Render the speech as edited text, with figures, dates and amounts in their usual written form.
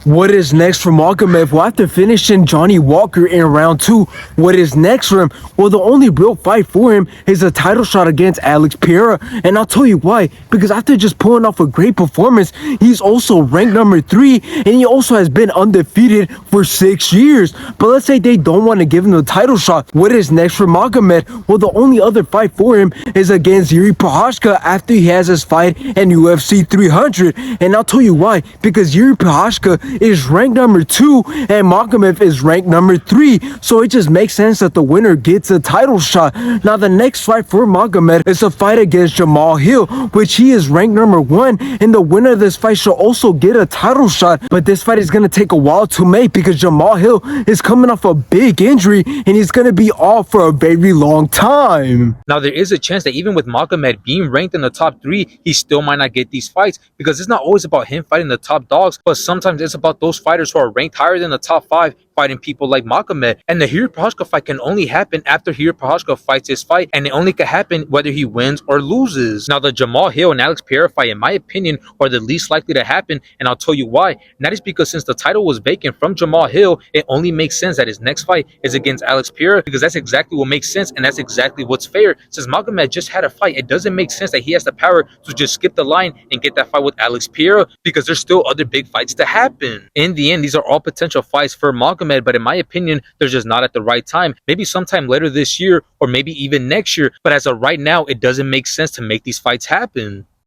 What is next for Magomed? Well, after finishing Johnny Walker in round 2, what is next for him? Well, the only real fight for him is a title shot against Alex Pereira. And I'll tell you why. Because after just pulling off a great performance, he's also ranked number 3. And he also has been undefeated for 6 years. But let's say they don't want to give him the title shot. What is next for Magomed? Well, the only other fight for him is against Yuri Prochazka after he has his fight in UFC 300. And I'll tell you why. Because Yuri Prochazka is ranked number 2 and Magomed is ranked number 3, so it just makes sense that the winner gets a title shot. Now the next fight for Magomed is a fight against Jamal Hill, which he is ranked number 1, and the winner of this fight should also get a title shot. But this fight is going to take a while to make because Jamal Hill is coming off a big injury and he's going to be off for a very long time. Now there is a chance that even with Magomed being ranked in the top 3, he still might not get these fights, because it's not always about him fighting the top dogs, but sometimes it's about those fighters who are ranked higher than the top 5 fighting people like Magomed. And the Yuri Prochazka fight can only happen after Yuri Prochazka fights his fight, and it only can happen whether he wins or loses. Now the Jamal Hill and Alex Pereira fight, in my opinion, are the least likely to happen, and I'll tell you why. And that is because since the title was vacant from Jamal Hill, it only makes sense that his next fight is against Alex Pereira, because that's exactly what makes sense and that's exactly what's fair. Since Magomed just had a fight, it doesn't make sense that he has the power to just skip the line and get that fight with Alex Pereira, because there's still other big fights to happen. In the end, these are all potential fights for Magomed, but in my opinion, they're just not at the right time. Maybe sometime later this year or maybe even next year, but as of right now, it doesn't make sense to make these fights happen.